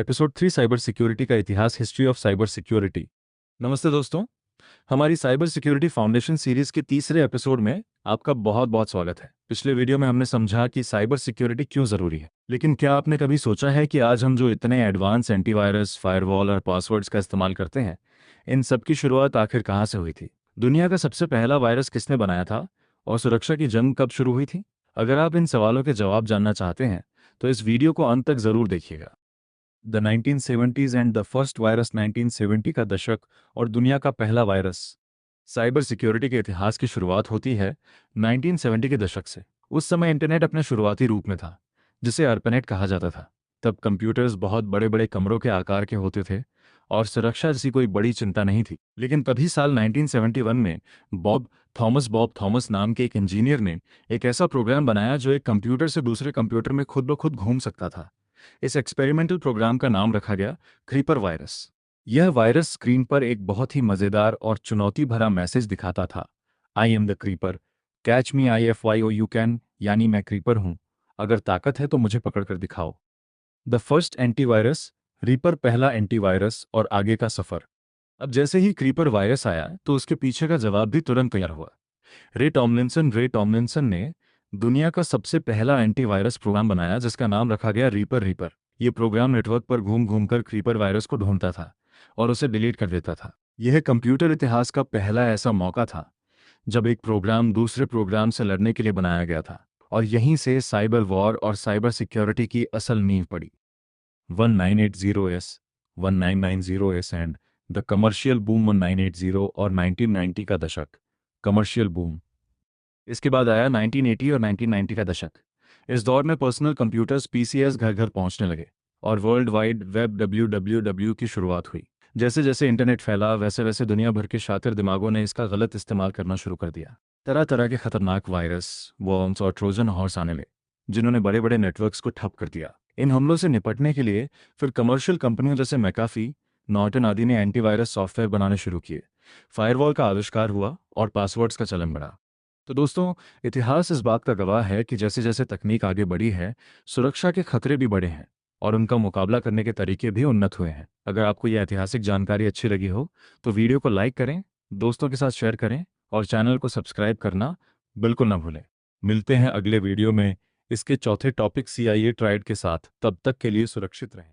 Episode 3 cyber security का इतिहास, history of cyber security. नमस्ते दोस्तों, हमारी साइबर सिक्योरिटी फाउंडेशन सीरीज के तीसरे एपिसोड में आपका बहुत बहुत स्वागत है। पिछले वीडियो में हमने समझा कि साइबर सिक्योरिटी क्यों ज़रूरी है, लेकिन क्या आपने कभी सोचा है कि आज हम जो इतने एडवांस एंटीवायरस, फायरवॉल और पासवर्ड्स का इस्तेमाल करते हैं, इन सब की शुरुआत आखिर कहाँ से हुई थी? दुनिया का सबसे पहला वायरस किसने बनाया था और सुरक्षा की जंग कब शुरू हुई थी? अगर आप इन सवालों के जवाब जानना चाहते हैं तो इस वीडियो को अंत तक ज़रूर देखिएगा। The 1970s and the first virus. 1970 का दशक और दुनिया का पहला वायरस। साइबर सिक्योरिटी के इतिहास की शुरुआत होती है 1970 के दशक से। उस समय इंटरनेट अपने शुरुआती रूप में था, जिसे अर्पनेट कहा जाता था। तब कंप्यूटर्स बहुत बड़े बड़े कमरों के आकार के होते थे और सुरक्षा जैसी कोई बड़ी चिंता नहीं थी। लेकिन तभी साल 1971 में बॉब थॉमस नाम के एक इंजीनियर ने एक ऐसा प्रोग्राम बनाया जो एक कंप्यूटर से दूसरे कंप्यूटर में खुद ब खुद घूम सकता था। इस एक्सपेरिमेंटल प्रोग्राम का नाम रखा गया क्रीपर वायरस। यह वायरस स्क्रीन पर एक बहुत ही मजेदार और चुनौती भरा मैसेज दिखाता था। I am the creeper, catch me IFYO you can, यानी मैं क्रीपर हूं, अगर ताकत है तो मुझे पकड़ कर दिखाओ। द फर्स्ट एंटीवायरस, रीपर पहला एंटीवायरस और आगे का सफर। अब जैसे ही क्रीपर वायरस आया तो उसके पीछे का जवाब भी तुरंत तैयार हुआ। रे टॉमलिंसन ने दुनिया का सबसे पहला एंटीवायरस प्रोग्राम बनाया जिसका नाम रखा गया रीपर रीपर। ये प्रोग्राम नेटवर्क पर घूम घूम कर क्रीपर वायरस को ढूंढता था और उसे डिलीट कर देता था। यह कंप्यूटर इतिहास का पहला ऐसा मौका था जब एक प्रोग्राम दूसरे प्रोग्राम से लड़ने के लिए बनाया गया था, और यहीं से साइबर वॉर और साइबर सिक्योरिटी की असल नींव पड़ी। 1980s, 1990s and the commercial boom. 1980 और 1990 का दशक, कमर्शियल बूम। इसके बाद आया 1980 और 1990 का दशक। इस दौर में पर्सनल कंप्यूटर्स, PCs घर घर पहुंचने लगे और वर्ल्ड वाइड वेब WWW की शुरुआत हुई। जैसे जैसे इंटरनेट फैला वैसे वैसे दुनिया भर के शातिर दिमागों ने इसका गलत इस्तेमाल करना शुरू कर दिया। तरह तरह के खतरनाक वायरस, वॉर्म्स और ट्रोजन हॉर्स आने लगे, जिन्होंने बड़े बड़े नेटवर्क्स को ठप कर दिया। इन हमलों से निपटने के लिए फिर कमर्शियल कंपनियों जैसे मैकाफी, नॉर्टन आदि ने एंटीवायरस सॉफ्टवेयर बनाने शुरू किए। फायरवॉल का आविष्कार हुआ और पासवर्ड्स का चलन बढ़ा। तो दोस्तों, इतिहास इस बात का गवाह है कि जैसे जैसे तकनीक आगे बढ़ी है, सुरक्षा के खतरे भी बढ़े हैं और उनका मुकाबला करने के तरीके भी उन्नत हुए हैं। अगर आपको यह ऐतिहासिक जानकारी अच्छी लगी हो तो वीडियो को लाइक करें, दोस्तों के साथ शेयर करें और चैनल को सब्सक्राइब करना बिल्कुल ना भूलें। मिलते हैं अगले वीडियो में इसके चौथे टॉपिक CIA ट्राइड के साथ। तब तक के लिए सुरक्षित रहें।